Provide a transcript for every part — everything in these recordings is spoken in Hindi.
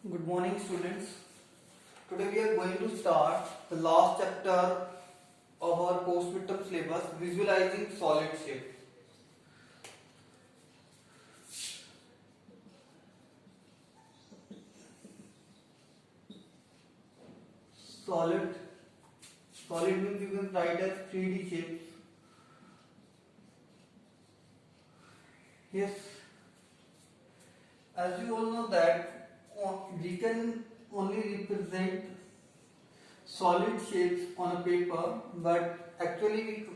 Good morning, students. Today we are going to start the last chapter of our post-midterm syllabus, visualizing solid shape. Solid, solid means you can write as 3D shapes. Yes, as you all know that we can only represent solid shapes on a paper, but actually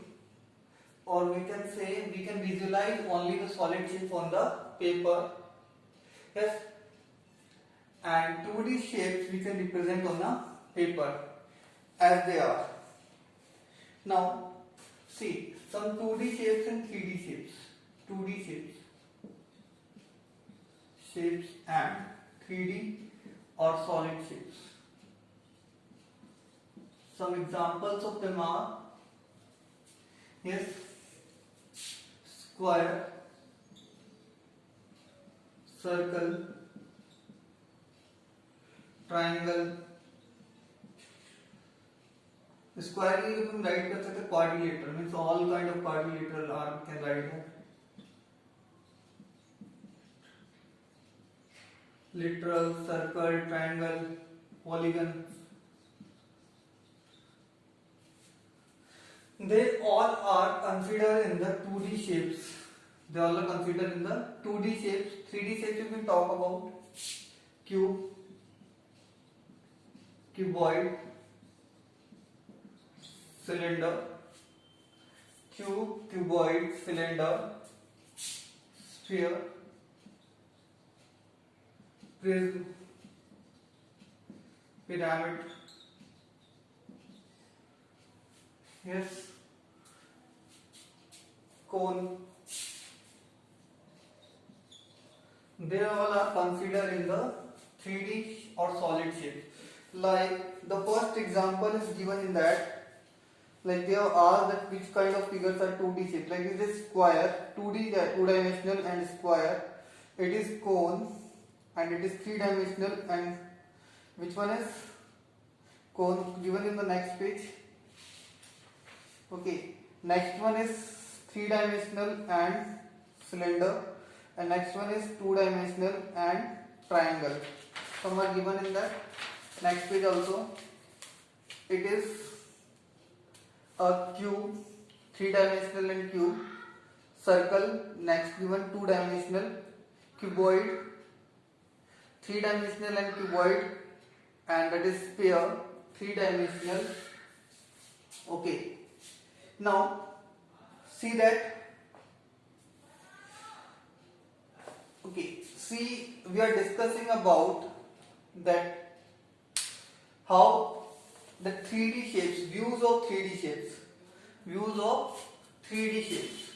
we can say we can visualize only the solid shape on the paper. Yes, and 2D shapes we can represent on the paper as they are. Now see some 2D shapes and 3D shapes. 2D shapes and 3D or solid shapes. Some examples of them are, yes, square, circle, triangle. Square की तुम राइट कर सकते quadrilateral means all kind of quadrilateral arm can write है literal, circle, triangle, polygon. They all are considered in the 2D shapes. They all are considered in the 2D shapes. 3D shapes you can talk about cube, cuboid, cylinder, cube, cuboid, cylinder, sphere, prism, pyramid. Yes, cone. They all are considered in the 3D or solid shape. Like the first example is given in that, like they have asked that which kind of figures are 2D shape. Like it is square, 2D, two-dimensional and square. It is cone and it is three-dimensional. And which one is cone? Given in the next page. Okay, next one is three-dimensional and cylinder, and next one is two-dimensional and triangle. Some are given in the next page also. It is a cube, three-dimensional and cube, circle, next given two-dimensional, cuboid, three-dimensional and cuboid, and that is sphere, three-dimensional. Okay. Now see that, okay, see we are discussing about that how the 3D shapes, views of 3D shapes, views of 3D shapes.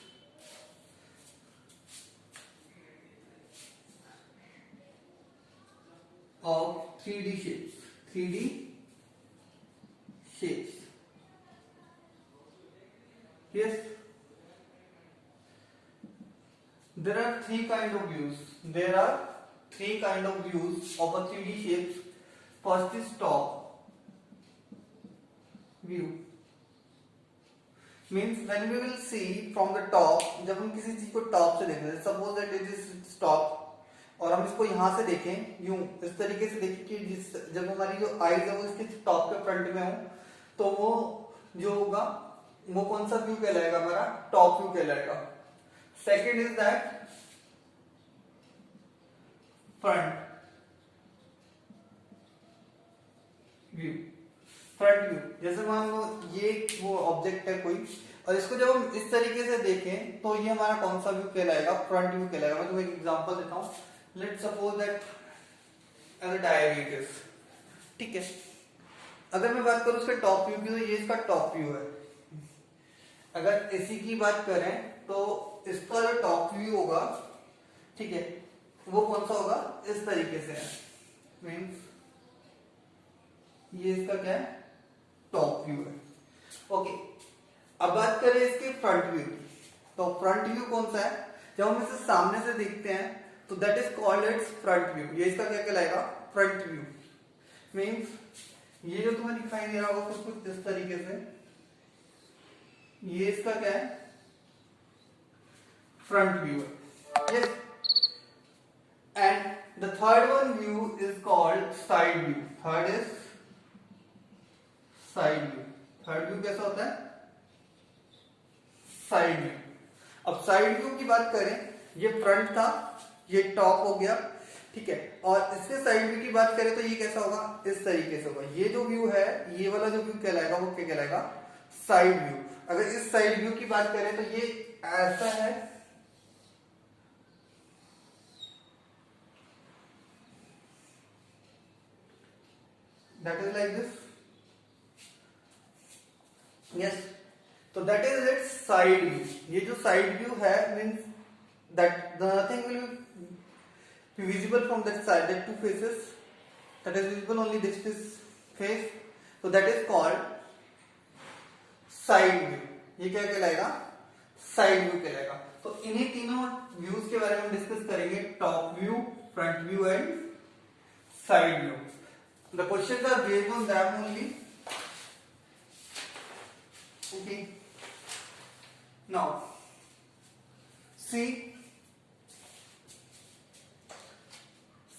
Of 3D shapes, 3D shapes. Yes, there are three kind of views. There are three kind of views of a 3D shapes. First is top view. Means when we will see from the top, जब हम किसी चीज को टॉप से देखें, suppose that it is top, और हम इसको यहाँ से देखें यूं इस तरीके से देखें कि जब हमारी जो आईज है वो इसके टॉप के फ्रंट में हो, तो वो जो होगा वो कौन सा व्यू कहलाएगा? हमारा टॉप व्यू कहलाएगा. Second is that front view. Front view जैसे मान लो ये वो ऑब्जेक्ट है कोई, और इसको जब हम इस तरीके से देखें तो ये हमारा कौन सा व्यू कहलाएगा? फ्रंट व्यू कहलाएगा. मैं तुम्हें एक एग्जांपल देता हूं. Let's suppose that as a diabetes. ठीक है, अगर मैं बात करूं उसके टॉप व्यू की, तो ये इसका टॉप व्यू है. अगर इसी की बात करें तो इसका जो टॉप व्यू होगा, ठीक है, वो कौन सा होगा? इस तरीके से है. मीन्स ये इसका क्या है? टॉप व्यू है. ओके, अब बात करें इसके फ्रंट व्यू की. तो फ्रंट व्यू कौन सा है? जब हम इसे सामने से देखते हैं तो that is called its front view. ये इसका क्या कहलाएगा? Front view. मीन्स ये जो तुम्हें दिखाई दे रहा होगा कुछ इस तरीके से, ये इसका क्या है? फ्रंट व्यू है। Yes. And the third one view is called side view. Third is side view. Third view कैसा होता है? Side view. अब साइड व्यू की बात करें, ये फ्रंट था, ये टॉप हो गया, ठीक है, और इसके साइड व्यू की बात करें तो ये कैसा होगा? इस तरीके से होगा। ये जो व्यू है, ये वाला जो व्यू कहलाएगा वो क्या कहलाएगा? Side view. अगर इस साइड व्यू की बात करें तो ये ऐसा है, that is like this. Yes, तो that is its side view. ये जो साइड व्यू है means that the nothing will be visible from that side, that two faces, that is visible only this face, so that is called side view। ये क्या कहलाएगा? साइड व्यू कहलाएगा। तो इन्हीं तीनों व्यूज के बारे में डिस्कस करेंगे, top view, front view and side view. The questions are based on that only. Okay, now see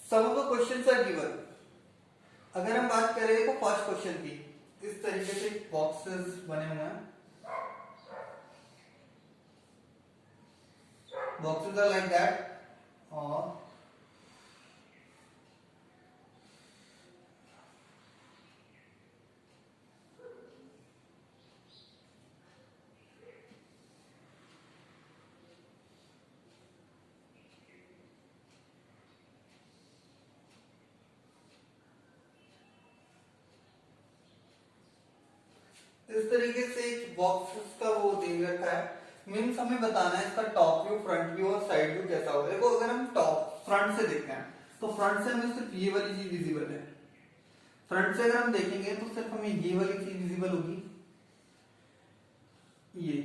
some of the questions are given। अगर हम बात करें देखो फर्स्ट क्वेश्चन की, इस तरीके से बॉक्सेस बने हुए हैं, बॉक्सेस आर लाइक दैट, और इस तरीके से एक बॉक्स का वो दे रखा है। मीन्स हमें बताना है इसका टॉप व्यू, फ्रंट व्यू और साइड व्यू कैसा होगा। देखो अगर हम टॉप फ्रंट से देखते हैं तो फ्रंट से हमें सिर्फ ये वाली चीज विजिबल है। फ्रंट से अगर हम देखेंगे तो सिर्फ हमें ये वाली चीज विजिबल होगी, ये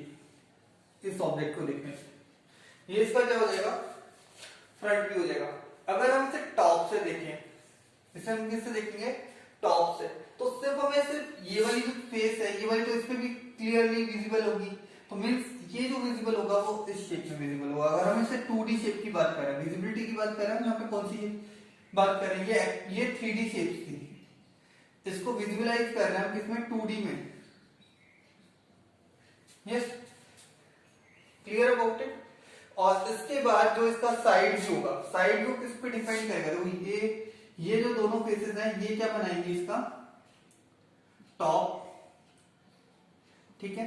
इस ऑब्जेक्ट को देखने से। ये इसका क्या हो जाएगा? फ्रंट व्यू हो जाएगा। अगर हम इसे टॉप से देखें, इसे हम किससे देखेंगे? टॉप से, तो सिर्फ हमें सिर्फ ये वाली जो फेस है, ये वाली तो इस पे भी क्लियरली विजिबल होगी। तो मींस ये जो विजिबल होगा वो इस शेप में विजिबल होगा। अगर हम इसे 2D शेप की बात करें, विजिबिलिटी की बात करें, यहाँ पे कौन सी बात करें? ये 3D शेप्स थी, इसको विजुअलाइज कर रहे हैं हम किसमें? 2D में। Yes, clear about it. और इसके बाद जो इसका साइड व्यू होगा, साइड व्यू किस पे डिपेंड करेगा? तो ये जो दोनों फेसेस हैं ये क्या बनाएंगे? इसका टॉप, ठीक है,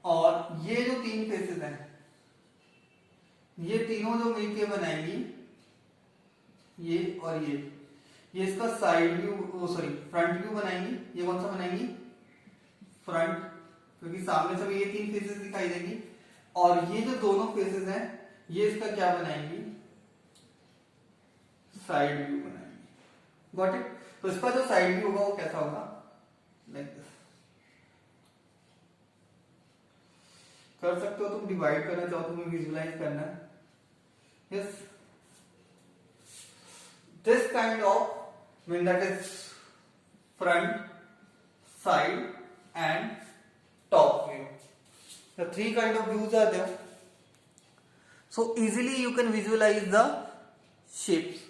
और ये जो तीन फेसेस हैं ये तीनों जो मिलके बनाएंगी ये और ये इसका side view, sorry front view बनाएंगी। ये कौन सा बनाएंगी? फ्रंट, क्योंकि सामने से ये तीन फेसेस दिखाई देंगी। और ये जो दोनों फेसेस हैं ये इसका क्या बनाएंगी? साइड व्यू बनाएंगी। Got it? तो इसका जो साइड व्यू होगा वो कैसा होगा? Like this. कर सकते हो तुम, डिवाइड करना चाहो, तुम्हें विजुअलाइज करना है। Yes, this kind of mean that is front, side and top view. The three kind of views are there, so easily you can visualize the shapes।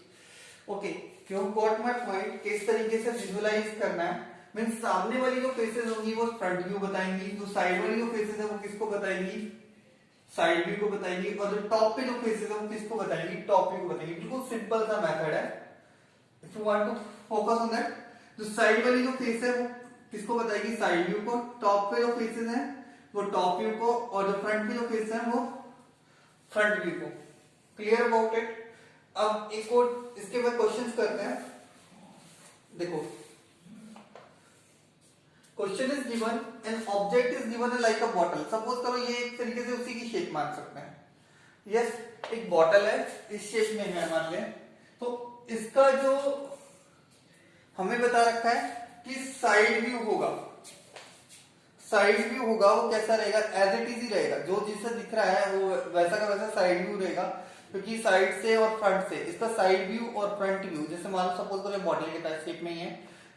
Okay, you got my point। किस तरीके से विजुअलाइज करना है? मीन्स सामने वाली जो फेसेस होंगी वो फ्रंट व्यू बताएंगी, जो साइड वाली जो फेसेस है वो किसको बताएंगी? साइड व्यू को बताएंगी, और जो टॉप पे जो फेसेस है वो किसको बताएंगी? टॉप व्यू को बताएंगी। बिल्कुल सिंपल सा मेथड है। If you want to focus on that, जो साइड वाली जो फेस है वो किसको बताएगी? साइड व्यू को। टॉप पे जो फेसेस है वो टॉप व्यू को, और जो फ्रंट पे जो फेस है वो फ्रंट व्यू को। Clear about it? अब एक और इसके बाद क्वेश्चंस करते हैं। देखो, question is given, an object is given like a bottle. Suppose करो ये एक तरीके से उसी की शेप मान सकते हैं। यस, एक बॉटल है, इस शेप में है मान लें। तो इसका जो हमें बता रखा है कि साइड व्यू होगा, साइड व्यू होगा वो कैसा रहेगा? एज इट इज ही रहेगा, जो जिससे दिख रहा है वो वैसा का वैसा साइड व्यू रहेगा। क्योंकि साइड से और फ्रंट से इसका साइड व्यू और फ्रंट व्यू, जैसे मान लो सपोज करो बॉटल के टाइप शेप में ही है,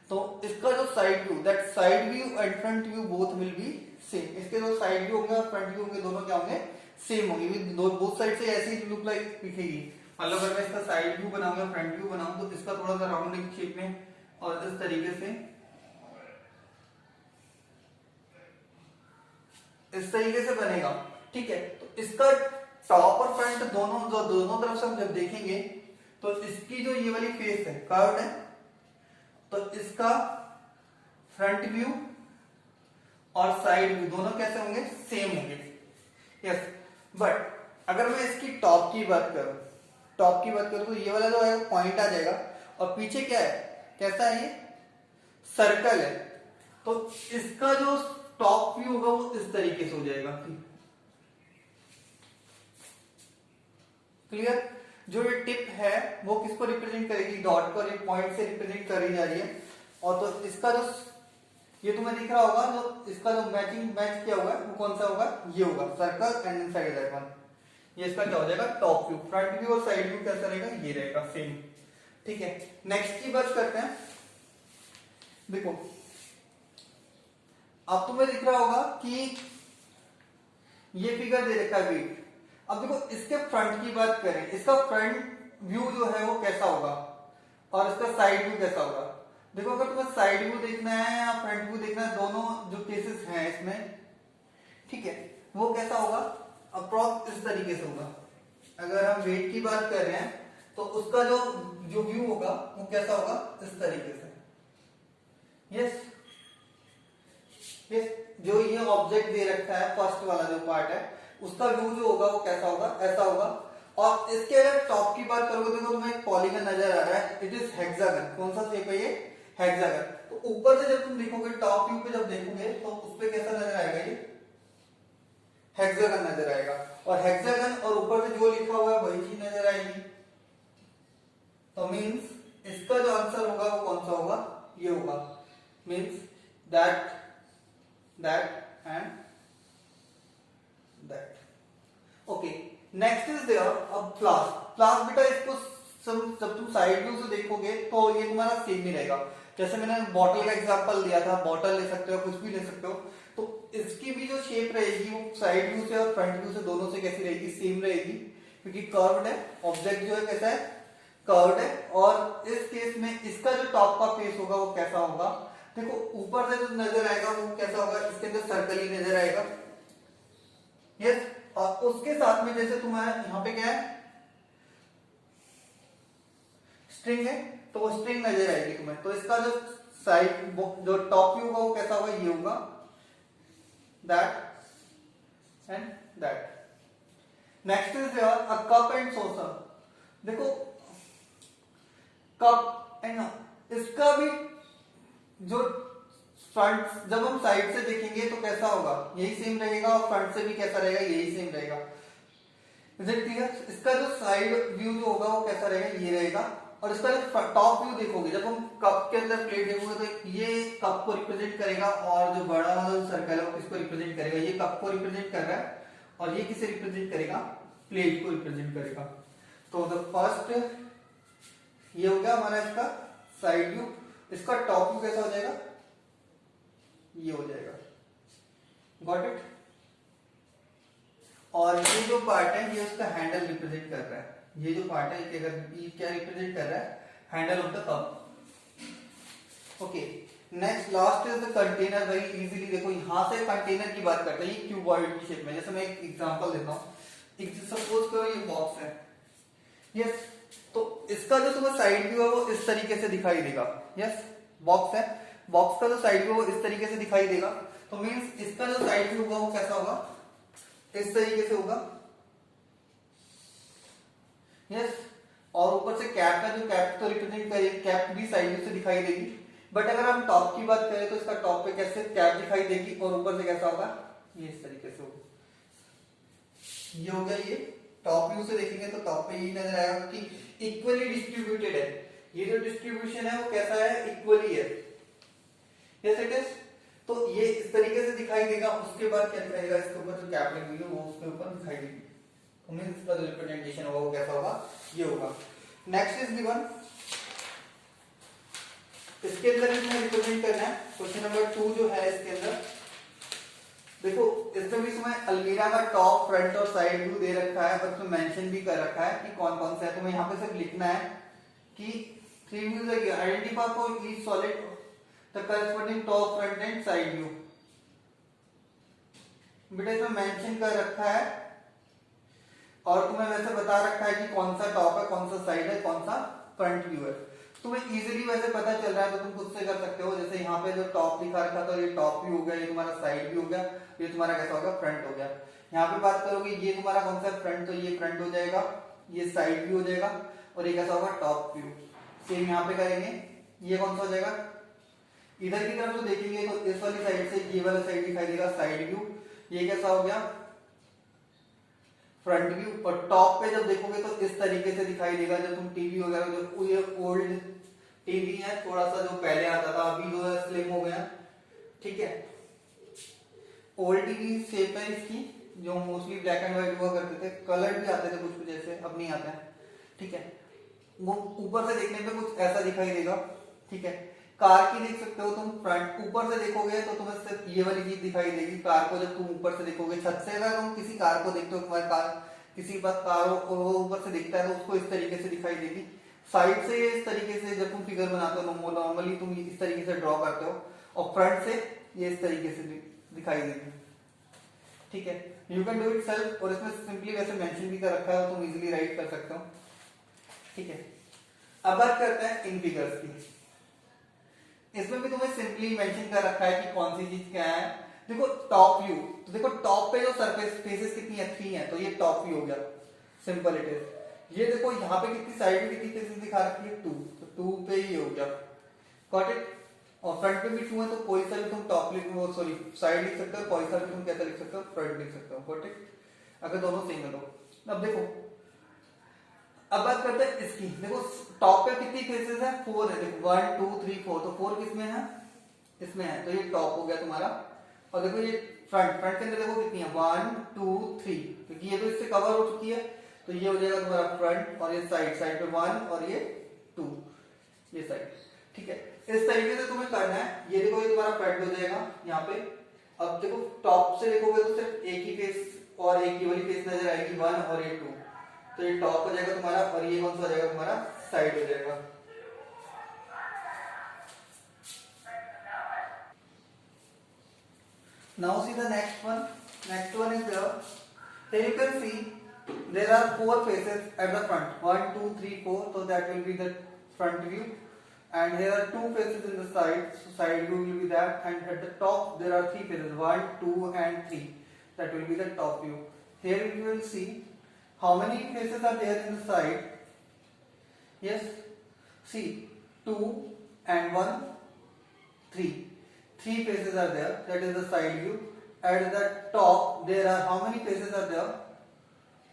तो इसका जो side view, that side view and front view both will be same. इसके जो साइड व्यू होंगे और फ्रंट व्यू होंगे दोनों क्या होंगे, सेम होंगे। बोथ साइड से ऐसी लुक लाइक दिखेगी। मतलब अगर मैं इसका साइड व्यू बनाऊंगा फ्रंट व्यू बनाऊं तो इसका थोड़ा सा राउंडिंग शेप में और इस तरीके से, इस तरीके से बनेगा। ठीक है, तो इसका टॉप और फ्रंट दोनों तरफ से हम जब देखेंगे तो इसकी जो ये वाली फेस है कर्व्ड है, तो इसका फ्रंट व्यू और साइड व्यू दोनों कैसे होंगे, सेम होंगे। यस, बट अगर मैं इसकी टॉप की बात करूं तो ये वाला जो है पॉइंट आ जाएगा और पीछे क्या है, कैसा है, ये सर्कल है। तो इसका जो टॉप व्यू होगा वो इस तरीके से हो जाएगा। क्लियर? जो ये टिप है वो किसको रिप्रेजेंट करेगी, डॉट को, पॉइंट से रिप्रेजेंट करी जा रही है। और तो इसका जो ये तुम्हें दिख रहा होगा, जो इसका जो मैच किया होगा वो कौन सा होगा, ये होगा circle and inside that one. ये इसका क्या हो जाएगा, टॉप व्यू। फ्रंट व्यू और साइड व्यू कैसा रहेगा, ये रहेगा सेम। ठीक है, नेक्स्ट की बात करते हैं। देखो अब तुम्हें दिख रहा होगा कि ये फिगर दे रखा है वेट। अब देखो इसके फ्रंट की बात करें, इसका फ्रंट व्यू जो है वो कैसा होगा और इसका साइड व्यू कैसा होगा। देखो अगर तुम्हें साइड व्यू देखना है या फ्रंट व्यू देखना है, दोनों जो केसेस हैं इसमें, ठीक है, वो कैसा होगा, अप्रॉक्स इस तरीके से होगा। अगर हम वेट की बात कर रहे हैं तो उसका जो व्यू होगा वो कैसा होगा, इस तरीके से। यस यस, जो ये ऑब्जेक्ट दे रखा है फर्स्ट वाला जो पार्ट है उसका व्यू जो होगा वो कैसा होगा, ऐसा होगा। और इसके अगर टॉप की बात करोगे तो तुम्हें एक पॉलीगन नजर आ रहा है, इट इज हेक्सागन। कौन सा शेप है ये, हेक्सागन। तो ऊपर से जब तुम देखोगे, टॉप व्यू पे जब देखोगे तो उस पे कैसा नजर आएगा, ये हेक्सागन नजर आएगा। और हेक्सागन और ऊपर से जो लिखा हुआ है वही चीज नजर आएगी। तो मींस इसका जो आंसर होगा वो कौन सा होगा, ये होगा। Means that and that. Okay, next is there अब क्लास बेटा, इसको जब तुम साइड व्यू से देखोगे तो ये तुम्हारा सेम ही रहेगा। जैसे मैंने बॉटल का एग्जांपल दिया था, बॉटल ले सकते हो, कुछ भी ले सकते हो। तो इसकी भी जो शेप रहेगी वो साइड व्यू से और फ्रंट व्यू से दोनों से कैसी रहेगी, सेम रहेगी, क्योंकि कर्व्ड है। ऑब्जेक्ट जो है कैसा है, कर्व्ड है। और इस केस में इसका जो टॉप का फेस होगा वो कैसा होगा, देखो ऊपर से जो नजर आएगा वो कैसा होगा, इसके अंदर सर्कल ही नजर आएगा। यस, और उसके साथ में जैसे तुम्हारा यहाँ पे क्या है, स्ट्रिंग है, तो वो स्ट्रिंग नजर आएगी तुम्हें। तो इसका जो साइड जो टॉप व्यू होगा वो कैसा होगा, ये होगा, that and that. Next is there a cup and saucer. देखो कप एंड, इसका भी जो फ्रंट, जब हम साइड से देखेंगे तो कैसा होगा, यही सेम रहेगा। और फ्रंट से भी कैसा रहेगा, यही सेम रहेगा। Is it clear? इसका जो साइड व्यू जो होगा वो कैसा रहेगा, ये रहेगा। और इसका जो टॉप व्यू देखोगे, जब हम कप के अंदर प्लेट देखोगे तो ये कप को रिप्रेजेंट करेगा और जो बड़ा वाला सर्कल है वो किसको रिप्रेजेंट करेगा, ये कप को रिप्रेजेंट कर रहा है और ये किसे रिप्रेजेंट करेगा, प्लेट को रिप्रेजेंट करेगा। तो द फर्स्ट ये हो गया हमारा इसका साइड व्यू। इसका टॉप व्यू कैसा हो जाएगा, ये हो जाएगा। Got it? और ये जो पार्ट है ये उसका हैंडल रिप्रेजेंट कर रहा है। ये जो पार्ट है ये क्या रिप्रेजेंट कर रहा है, handle of the cup. Okay, next last is the container. Very easily देखो, यहां से कंटेनर की बात करते हैं, ये क्यूबॉइड की शेप में। जैसे मैं एक एग्जांपल देता हूं, सपोज करो ये बॉक्स है। यस, तो इसका जो तुम्हें साइड व्यू है वो इस तरीके से दिखाई देगा। यस, बॉक्स है, बॉक्स का जो साइड व्यू वो इस तरीके से दिखाई देगा। तो मींस इसका जो साइड व्यू होगा वो कैसा होगा, इस तरीके से होगा। यस, और ऊपर से कैप है, जो कैप तो रिप्रेजेंट करेगी, कैप भी साइड व्यू से दिखाई देगी। बट अगर हम टॉप की बात करें तो इसका टॉप पे कैसे कैप दिखाई देगी और ऊपर से कैसा होगा, ये इस तरीके से होगा। ये हो गया, ये टॉप व्यू से देखेंगे तो टॉप पे ये नजर आएगा कि इक्वली डिस्ट्रीब्यूटेड है। ये जो डिस्ट्रीब्यूशन है वो कैसा है, इक्वली है। Yes it is. तो ये इस तरीके से दिखाई देगा। उसके बाद क्या दिखाएगा, इसके ऊपर जो कैप लगी हुई है वो उसके ऊपर दिखाई देगी। मींस इसका जो रिप्रेजेंटेशन होगा वो कैसा होगा, ये होगा। नेक्स्ट इज गिवन, इसके अंदर इसमें रिप्रेजेंट करना है क्वेश्चन नंबर 2 जो है इसके अंदर। देखो इसमें भी इसमें अलमीरा का टॉप, फ्रंट और साइड व्यू दे रखा है और इसमें मेंशन भी कर रखा है कि कौन कौन सा है। तुम्हें यहाँ पे सिर्फ लिखना है कि 3 व्यूज है, identify for each solid the corresponding top, front end side view. बेटा इसमें मेंशन कर रखा है और तुम्हें वैसे बता रखा है कि कौन सा टॉप है, कौन सा साइड है, कौन सा फ्रंट व्यू है। तुम्हें इजीली वैसे पता चल रहा है तो तुम खुद से कर सकते हो। जैसे यहाँ पे जो टॉप लिखा रखा था, ये टॉप व्यू हो गया, ये तुम्हारा साइड व्यू हो गया, ये तुम्हारा कैसा होगा, फ्रंट हो गया। यहाँ पे बात करोगे ये तुम्हारा कौन सा फ्रंट, तो ये फ्रंट हो जाएगा, ये साइड व्यू हो जाएगा और ये कैसा होगा, टॉप व्यू। सेम यहाँ पे करेंगे, ये कौन सा हो जाएगा, इधर की तरफ तो देखेंगे तो इस वाली साइड से ये वाला साइड दिखाई देगा, साइड व्यू। ये कैसा हो गया, फ्रंट व्यू। और टॉप पे जब देखोगे तो इस तरीके से दिखाई देगा। जब तुम टीवी वगैरह, जो ये ओल्ड टीवी है थोड़ा सा जो पहले आता था, अभी जो है स्लिम हो गया, ठीक है। ओल्ड टीवी शेप है इसकी, जो मोस्टली ब्लैक एंड व्हाइट हुआ करते थे, कलर भी आते थे कुछ कुछ ऐसे, अब नहीं आता है, ठीक है। वो ऊपर से देखने पे कुछ ऐसा दिखाई देगा, ठीक है। कार की देख सकते हो तुम, फ्रंट ऊपर से देखोगे तो तुम्हें सिर्फ ये वाली चीज दिखाई देगी। कार को जब तुम ऊपर से देखोगे, छत से अगर तुम किसी कार को देखते हो, तुम्हारी कार, किसी के पास कार हो और वो ऊपर से दिखता है तो उसको इस तरीके से दिखाई देगी। साइड से इस तरीके से जब तुम फिगर बनाते हो, नॉर्मली तुम इस तरीके से ड्रॉ करते हो, और फ्रंट से ये इस तरीके से दिखाई देगी, ठीक है। You can do it self, और इसमें सिंपली वैसे मेंशन भी कर रखा है, तुम इजीली राइट कर सकते हो, ठीक है। अब बात करते हैं इन फिगर्स की। इसमें भी तुम्हें सिंपली मेंशन कर रखा है कि कौन सी चीज क्या है। देखो टॉप व्यू, तो देखो टॉप पे जो सरफेस फेसेस कितनी अच्छी हैं, तो ये टॉप व्यू हो गया, सिंपल इट इज। ये देखो यहाँ पे कितनी साइड में कितनी फेसेस दिखा रखी है, 2, तो 2 पे ये हो गया, गॉट इट। और फ्रंट पे भी 2 है तो कोई सा भी तुम टॉप लिख, वो सॉरी साइड लिख सकते हो, कोई सा भी तुम कैसा लिख सकते हो, फ्रंट लिख सकते हो, गॉट इट, अगर दोनों सेम है तो। अब देखो, अब बात करते हैं इसकी। देखो टॉप पे कितनी फेसेस है, 4 है, देखो 1 2 3 4, तो 4 किसमें है, इसमें है, तो ये टॉप हो गया तुम्हारा। और देखो ये फ्रंट के अंदर देखो कितनी है, 1 2 3, क्योंकि ये तो इससे कवर हो चुकी है, तो ये हो जाएगा तुम्हारा फ्रंट। और ये साइड पे 1 और ये 2, ये साइड, ठीक है। इस तरीके से तुम्हें करना है। ये देखो ये तुम्हारा फ्रंट हो जाएगा यहाँ पे। अब देखो टॉप से देखोगे तो सिर्फ एक ही फेस और एक ही वाली फेस नजर आएगी, 1 और ये 2, तो ये टॉप हो जाएगा तुम्हारा, और ये कौन सा हो जाएगा तुम्हारा, साइड हो जाएगा। Now see the next one. Next one is there. Here you can see there are 4 faces at the front. 1 2 3 4. So that will be the front view. And here are 2 faces in the side. So side view will be that. And at the top there are 3 faces. 1 2 and 3. That will be the top view. Here you will see how many faces are there in the side. Yes. See 2 and 1 3. 3 faces are there, that is the side view. At the top there are how many faces are there,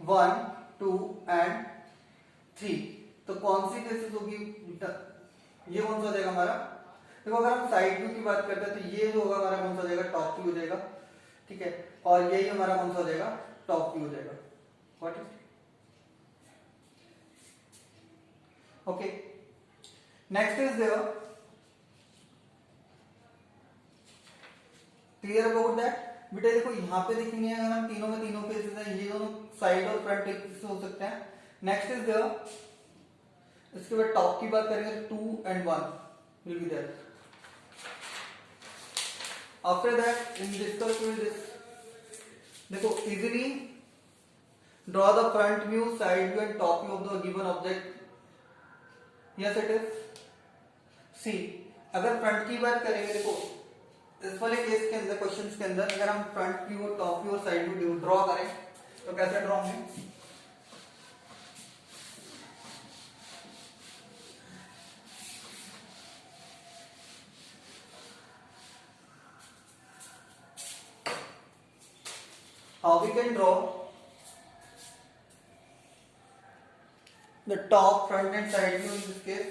1 2 and 3. तो कौन सी फेसेस होगी, ये कौन सा हो जाएगा हमारा। देखो अगर हम साइड व्यू की बात करते हैं तो ये जो होगा हमारा कौन सा हो जाएगा, टॉप व्यू हो जाएगा, ठीक है। और यही हमारा कौन सा हो जाएगा, टॉप व्यू हो जाएगा, what is, okay. Next is there, clear about that. बेटा देखो यहाँ पे देखेंगे अगर हम तीनों में तीनों फेसेस हैं, ये दोनों साइड और फ्रंट एक हो सकते हैं। नेक्स्ट इज देयर, इसके बाद टॉप की बात करेंगे, 2 and 1 will be there. After that in discuss will this, देखो easily draw the front view, side view and top view of the given object. Yes it is. See अगर फ्रंट की बात करेंगे, देखो इस वाले केस के अंदर, क्वेश्चंस के अंदर अगर हम फ्रंट व्यू, टॉप व्यू और साइड व्यू ड्रॉ करें तो कैसे ड्रॉ होंगे, how we can draw the top, front and side view in this case.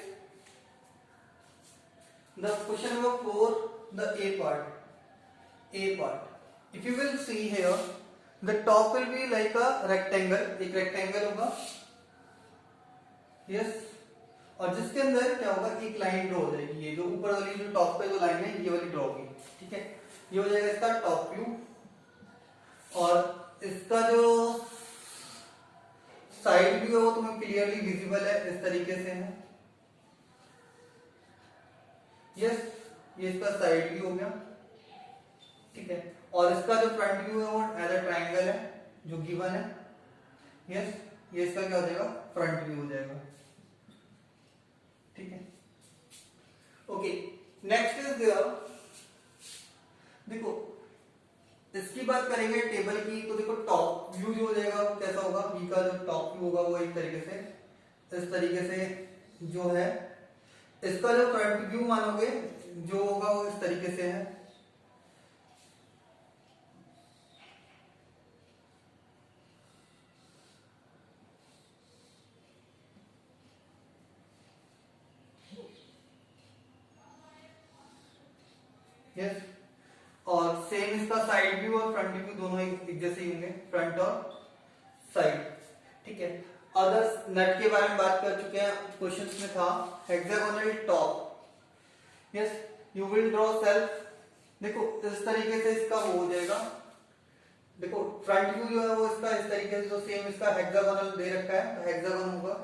The question number 4, the A part. If you will see here, the top will be like a rectangle, एक रेक्टेंगल होगा, यस, और जिसके अंदर क्या होगा, एक लाइन ड्रॉ हो जाएगी, ये जो ऊपर वाली जो टॉप पे जो लाइन है ये वाली ड्रॉ होगी, ठीक है। ये हो जाएगा इसका टॉप व्यू, और इसका जो साइड व्यू है वो तुम्हें क्लियरली विजिबल है, इस तरीके से है, यस, ये इसका साइड व्यू हो गया, ठीक है। और इसका जो फ्रंट व्यू है वो एज अ ट्रायंगल है जो गिवन है, यस, ये इसका क्या हो जाएगा, फ्रंट व्यू हो जाएगा, ठीक है। ओके, नेक्स्ट इज देयर, देखो इसकी बात करेंगे टेबल की, तो देखो टॉप व्यू जो हो जाएगा वो कैसा होगा, बी का जो टॉप व्यू होगा वो एक तरीके से इस तरीके से जो है, इसका जो फ्रंट व्यू मानोगे जो होगा वो इस तरीके से है, यस, और सेम इसका साइड व्यू और फ्रंट व्यू दोनों एक जैसे ही होंगे, फ्रंट और साइड, ठीक है। अदर्स नट के बारे में बात कर चुके हैं, क्वेश्चंस में था hexagonal top, yes, you will draw self, देखो इस तरीके से इसका वो हो जाएगा, देखो फ्रंट व्यू जो है वो इसका इस तरीके से, जो सेम इसका हेक्सागोनल दे रखा है तो हेक्सागोन होगा,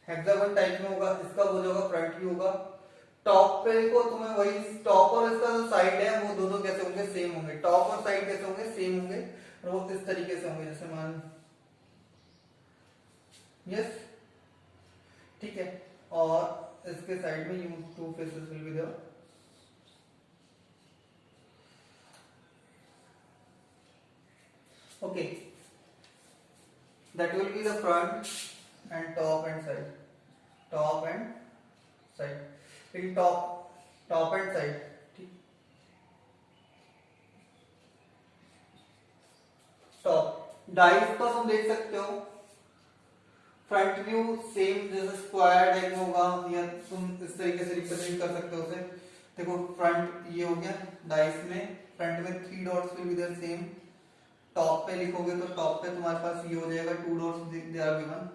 हेक्सागोन टाइप में होगा, इसका वो जो होगा फ्रंट व्यू होगा। टॉप पे देखो तुम्हें वही, टॉप और इसका जो साइड है वो दोनों कैसे होंगे, सेम होंगे, टॉप और साइड कैसे होंगे, सेम होंगे, और वो इस तरीके से होंगे, जैसे मान, यस, ठीक है। और इसके साइड में you two faces will be there, okay, that will be the front and top and side, top and side, लेकिन टॉप एंड साइड, ठीक, टॉप डाइस का तुम देख सकते हो, फ्रंट व्यू सेम जैसे स्क्वायर टाइप में होगा, या तुम इस तरीके से रिप्रेजेंट कर सकते हो उसे, देखो फ्रंट ये हो गया, डाइस में फ्रंट में 3 dots will be there same, top पे लिखोगे तो टॉप पे तुम्हारे पास ये हो जाएगा 2 डॉट्स दे आर गिवन,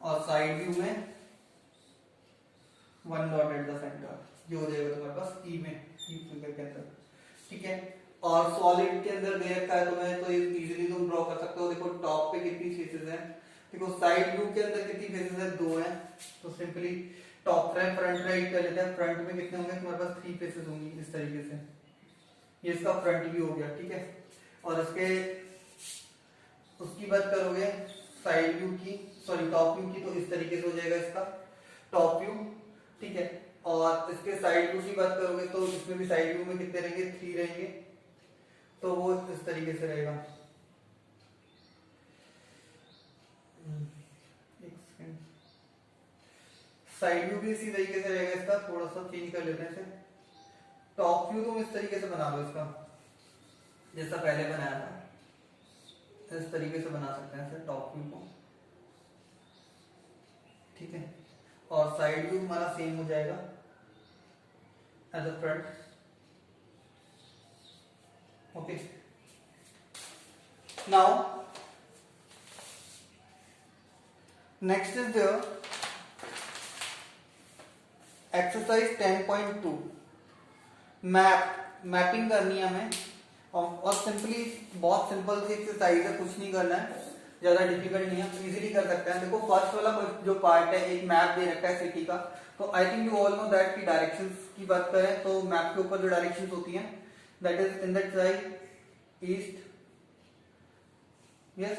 और साइड व्यू में 1 डॉट एट द सेंटर, ये हो जाएगा तुम्हारे पास ई में, ई फिगर के अंदर, ठीक है। और सॉलिड के अंदर दे रखा है तुम्हें तो इजीली तुम ड्रॉ कर सकते हो, देखो टॉप पे कितनी फेसेस हैं, देखो साइड व्यू के अंदर कितनी फेसेस है, 2 हैं, तो simply top right front right कर लेते हैं, फ्रंट में कितने होंगे तुम्हारे पास, 3 फेसेस होंगी इस तरीके से, ये इसका फ्रंट व्यू हो गया, ठीक है। और इसके उसकी बात करोगे साइड व्यू की, सॉरी टॉप व्यू की, तो इस तरीके से हो जाएगा इसका टॉप व्यू, ठीक है। और इसके साइड व्यू की बात करोगे तो इसमें भी साइड व्यू में कितने रहेंगे, 3 रहेंगे, तो वो इस तरीके से रहेगा, साइड व्यू भी इसी तरीके से रहेगा, इसका थोड़ा सा चेंज कर लेते हैं इसे, टॉप व्यू तुम इस तरीके से बना लो, इसका जैसा पहले बनाया था इस तरीके से बना सकते हैं इसे, टॉप व्यू को, ठीक है। और साइड व्यू हमारा सेम हो जाएगा as a front, okay. Now next is there exercise 10.2, mapping करनी है हमें, और सिंपली बहुत सिंपल सी एक्सरसाइज है, कुछ नहीं करना है, ज्यादा डिफिकल्ट नहीं है, इजीली कर सकते हैं। देखो फर्स्ट वाला जो पार्ट है, एक मैप दे रखा है सिटी का, तो I think you all know that की डायरेक्शंस की बात करें तो मैप के ऊपर जो डायरेक्शंस होती हैं, that is in that side east, yes,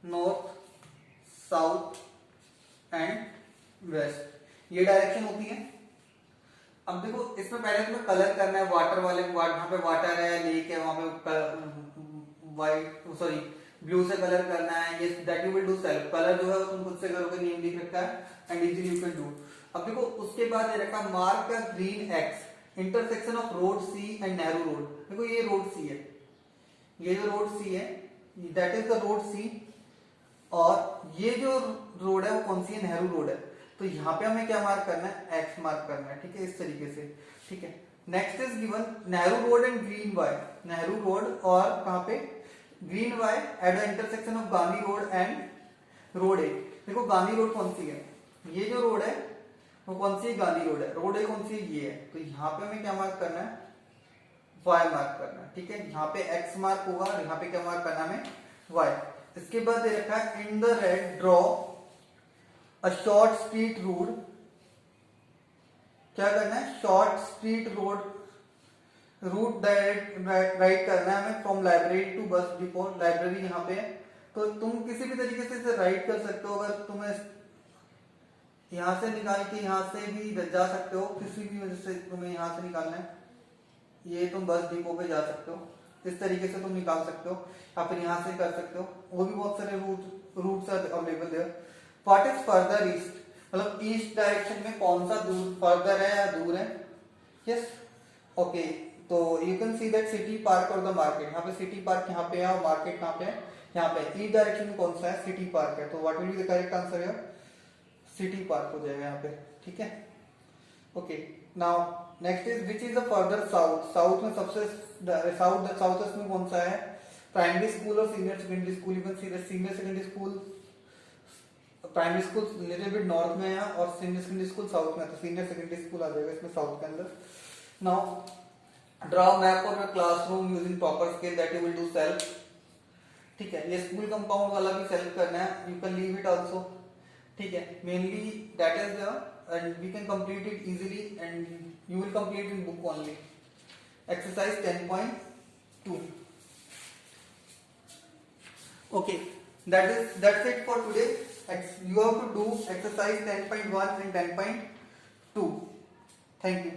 north, south and west, ये डायरेक्शन होती है। अब देखो इसमें पहले तुम्हें कलर करना है, वाटर वाले वहां पे वाटर है, लेक है, वहां पे व्हाइट सॉरी ब्लू से कलर करना है, ये that you will do self, colour जो है वो तुम खुद से करोगे, नेम लिख रखा है and easily you can do. अब देखो उसके बाद ये रखा mark a green X intersection of road C and narrow road, देखो ये रोड सी है, ये जो रोड सी है दैट इज द रोड सी, और ये जो रोड है वो कौन सी है, नेहरू रोड है, तो यहाँ पे हमें क्या मार्क करना है, एक्स मार्क करना है, ठीक है, इस तरीके से। ठीक है। Next is given Nehru road and green Y, Nehru road और कहां पे green Y at the intersection of Gandhi road and road A. देखो गांधी रोड कौन सी है, ये जो रोड है वो कौन सी गांधी रोड है, रोड ए कौन सी ये है, तो यहाँ पे हमें क्या मार्क करना है, y मार्क करना है, ठीक है। यहाँ पे x मार्क होगा और यहाँ पे क्या मार्क करना है हमें y। इसके बाद दे रखा है in the red draw a short street road, क्या करना है, short street road route direct write करना है हमें from library to bus depot, library यहाँ पे है, तो तुम किसी भी तरीके से इसे राइट कर सकते हो, अगर तुम्हें यहाँ से निकाल के यहाँ से भी जा सकते हो, किसी भी वजह से तुम्हें यहाँ से निकालना है, ये तुम बस डिपो पे जा सकते हो, इस तरीके से तुम निकाल सकते हो, या फिर यहाँ से कर सकते हो, वो भी बहुत सारे रूट्स आर अवेलेबल है। व्हाट इज फर्दर ईस्ट, मतलब ईस्ट डायरेक्शन में कौन सा दूर फर्दर है या दूर है, यस ओके। तो you can see that city park और द मार्केट, यहाँ पे सिटी पार्क यहाँ पे है और मार्केट कहाँ पे है, यहाँ पे ईस्ट डायरेक्शन में कौन सा है, सिटी पार्क है, तो what will be the correct answer है, सिटी पार्क हो जाएगा यहाँ पे, ठीक है okay. Now next is which is the further south, south में सबसे साउथ में कौन सा है, प्राइमरी स्कूल और senior secondary school, you can see that senior secondary school, primary school little bit north में है और सीनियर सेकेंडरी स्कूल साउथ में है, तो सीनियर सेकेंडरी स्कूल आ जाएगा इसमें साउथ के अंदर। Now draw map of your classroom using proper scale that you will do self, ठीक है, ये स्कूल कंपाउंड वाला भी सेल्फ करना है, you can leave it also, ठीक है, mainly that is the and we can complete it easily and you will complete in book only. Exercise 10.2. Okay, that's it for today. You have to do exercise 10.1 and 10.2. Thank you.